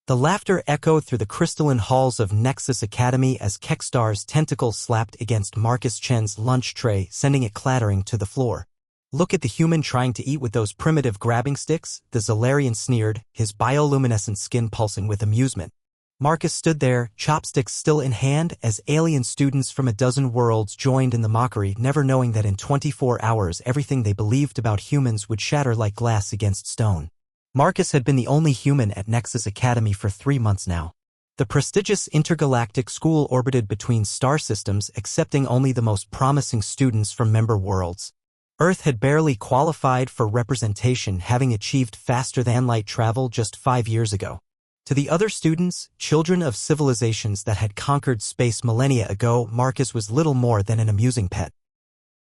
The laughter echoed through the crystalline halls of Nexus Academy as Kekstar's tentacles slapped against Marcus Chen's lunch tray, sending it clattering to the floor. "Look at the human trying to eat with those primitive grabbing sticks," the Zolarian sneered, his bioluminescent skin pulsing with amusement. Marcus stood there, chopsticks still in hand, as alien students from a dozen worlds joined in the mockery, never knowing that in 24 hours everything they believed about humans would shatter like glass against stone. Marcus had been the only human at Nexus Academy for 3 months now. The prestigious intergalactic school orbited between star systems, accepting only the most promising students from member worlds. Earth had barely qualified for representation, having achieved faster-than-light travel just 5 years ago. To the other students, children of civilizations that had conquered space millennia ago, Marcus was little more than an amusing pet.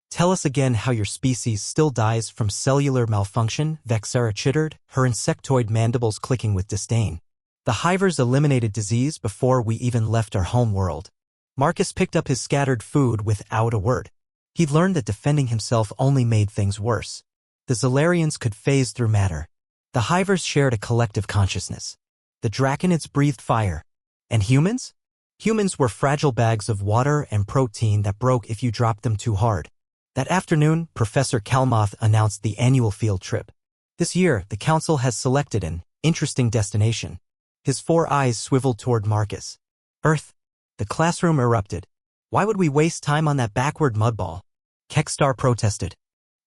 "Tell us again how your species still dies from cellular malfunction," Vexera chittered, her insectoid mandibles clicking with disdain. "The hivers eliminated disease before we even left our home world." Marcus picked up his scattered food without a word. He'd learned that defending himself only made things worse. The Zolarians could phase through matter. The hivers shared a collective consciousness. The Draconids breathed fire. And humans? Humans were fragile bags of water and protein that broke if you dropped them too hard. That afternoon, Professor Kalmoth announced the annual field trip. This year, the council has selected an interesting destination. His 4 eyes swiveled toward Marcus. "Earth." The classroom erupted. "Why would we waste time on that backward mudball?" Kekstar protested.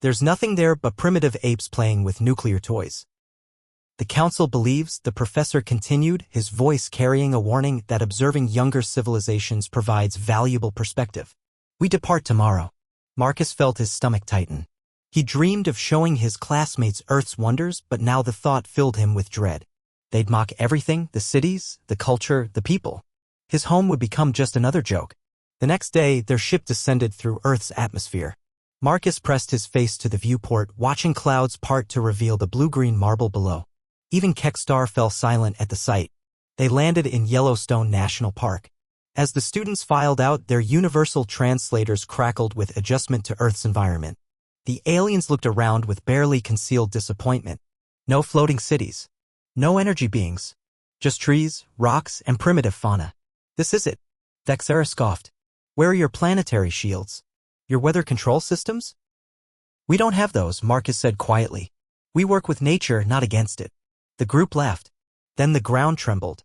"There's nothing there but primitive apes playing with nuclear toys." "The council believes," the professor continued, his voice carrying a warning, "that observing younger civilizations provides valuable perspective. We depart tomorrow." Marcus felt his stomach tighten. He dreamed of showing his classmates Earth's wonders, but now the thought filled him with dread. They'd mock everything, the cities, the culture, the people. His home would become just another joke. The next day, their ship descended through Earth's atmosphere. Marcus pressed his face to the viewport, watching clouds part to reveal the blue-green marble below. Even Kekstar fell silent at the sight. They landed in Yellowstone National Park. As the students filed out, their universal translators crackled with adjustment to Earth's environment. The aliens looked around with barely concealed disappointment. No floating cities. No energy beings. Just trees, rocks, and primitive fauna. "This is it," Vexera scoffed. "Where are your planetary shields? Your weather control systems?" "We don't have those," Marcus said quietly. "We work with nature, not against it." The group laughed. Then the ground trembled.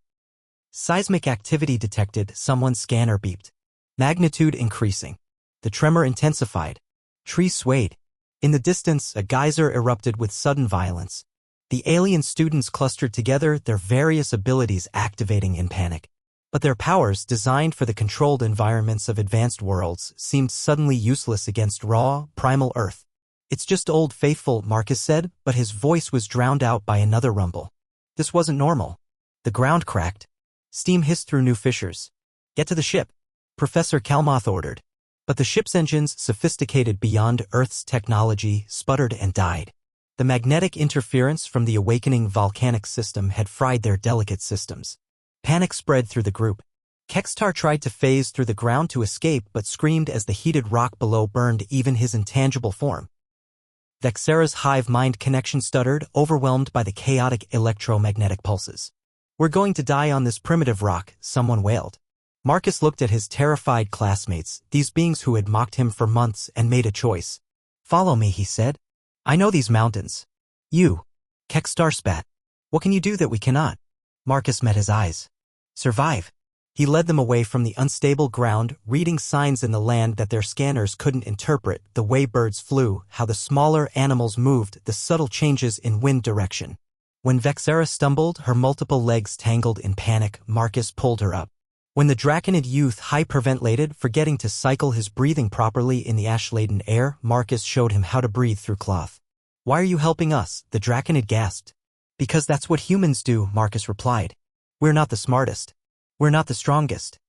Seismic activity detected, someone's scanner beeped. Magnitude increasing. The tremor intensified. Trees swayed. In the distance, a geyser erupted with sudden violence. The alien students clustered together, their various abilities activating in panic. But their powers, designed for the controlled environments of advanced worlds, seemed suddenly useless against raw, primal Earth. "It's just Old Faithful," Marcus said, but his voice was drowned out by another rumble. This wasn't normal. The ground cracked. Steam hissed through new fissures. "Get to the ship," Professor Kalmoth ordered. But the ship's engines, sophisticated beyond Earth's technology, sputtered and died. The magnetic interference from the awakening volcanic system had fried their delicate systems. Panic spread through the group. Kekstar tried to phase through the ground to escape but screamed as the heated rock below burned even his intangible form. Vexera's hive mind connection stuttered, overwhelmed by the chaotic electromagnetic pulses. "We're going to die on this primitive rock," someone wailed. Marcus looked at his terrified classmates, these beings who had mocked him for months, and made a choice. "Follow me," he said. "I know these mountains." "You." Kekstar spat. "What can you do that we cannot?" Marcus met his eyes. "Survive." He led them away from the unstable ground, reading signs in the land that their scanners couldn't interpret, the way birds flew, how the smaller animals moved, the subtle changes in wind direction. When Vexera stumbled, her multiple legs tangled in panic, Marcus pulled her up. When the Draconid youth hyperventilated, forgetting to cycle his breathing properly in the ash-laden air, Marcus showed him how to breathe through cloth. "Why are you helping us?" the Draconid gasped. "Because that's what humans do," Marcus replied. "We're not the smartest. We're not the strongest.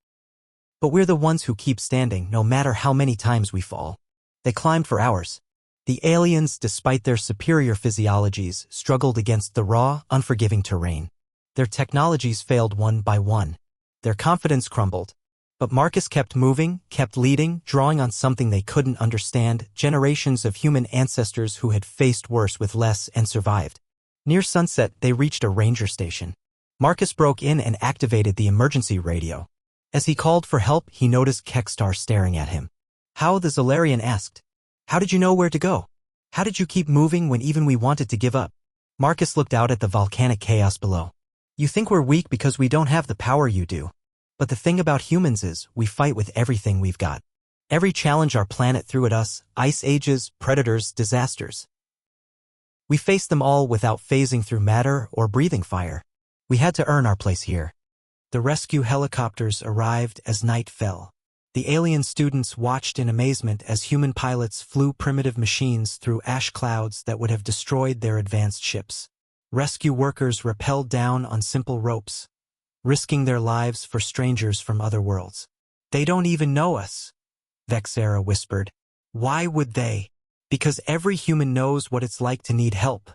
But we're the ones who keep standing, no matter how many times we fall." They climbed for hours. The aliens, despite their superior physiologies, struggled against the raw, unforgiving terrain. Their technologies failed one by one. Their confidence crumbled. But Marcus kept moving, kept leading, drawing on something they couldn't understand, generations of human ancestors who had faced worse with less and survived. Near sunset, they reached a ranger station. Marcus broke in and activated the emergency radio. As he called for help, he noticed Kekstar staring at him. "How?" the Zolarian asked. "How did you know where to go? How did you keep moving when even we wanted to give up?" Marcus looked out at the volcanic chaos below. "You think we're weak because we don't have the power you do. But the thing about humans is, we fight with everything we've got. Every challenge our planet threw at us, ice ages, predators, disasters. We faced them all without phasing through matter or breathing fire. We had to earn our place here." The rescue helicopters arrived as night fell. The alien students watched in amazement as human pilots flew primitive machines through ash clouds that would have destroyed their advanced ships. Rescue workers rappelled down on simple ropes, risking their lives for strangers from other worlds. "They don't even know us," Vexera whispered. "Why would they?" "Because every human knows what it's like to need help,"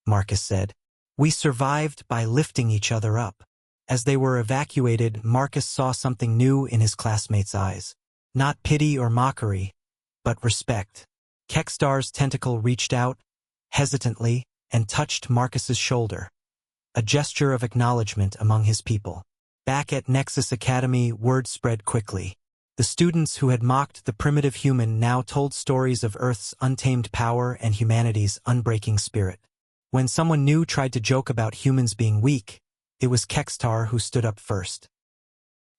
Marcus said. "We survived by lifting each other up." As they were evacuated, Marcus saw something new in his classmates' eyes. Not pity or mockery, but respect. Kekstar's tentacle reached out, hesitantly, and touched Marcus's shoulder. A gesture of acknowledgement among his people. Back at Nexus Academy, word spread quickly. The students who had mocked the primitive human now told stories of Earth's untamed power and humanity's unbreaking spirit. When someone new tried to joke about humans being weak, it was Kekstar who stood up first.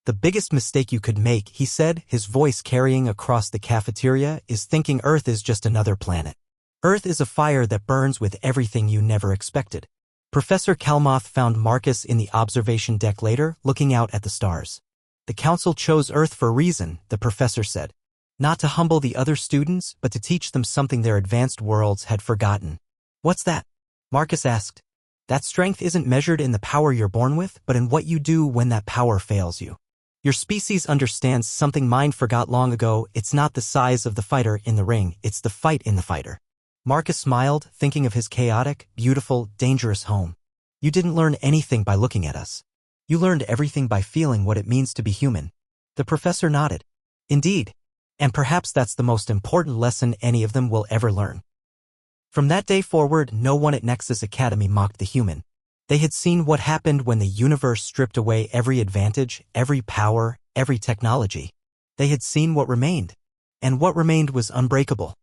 "The biggest mistake you could make," he said, his voice carrying across the cafeteria, "is thinking Earth is just another planet. Earth is a fire that burns with everything you never expected." Professor Kalmoth found Marcus in the observation deck later, looking out at the stars. "The council chose Earth for a reason," the professor said. "Not to humble the other students, but to teach them something their advanced worlds had forgotten." "What's that?" Marcus asked. "That strength isn't measured in the power you're born with, but in what you do when that power fails you. Your species understands something mine forgot long ago. It's not the size of the fighter in the ring, it's the fight in the fighter." Marcus smiled, thinking of his chaotic, beautiful, dangerous home. "You didn't learn anything by looking at us. You learned everything by feeling what it means to be human." The professor nodded. "Indeed. And perhaps that's the most important lesson any of them will ever learn." From that day forward, no one at Nexus Academy mocked the human. They had seen what happened when the universe stripped away every advantage, every power, every technology. They had seen what remained. And what remained was unbreakable.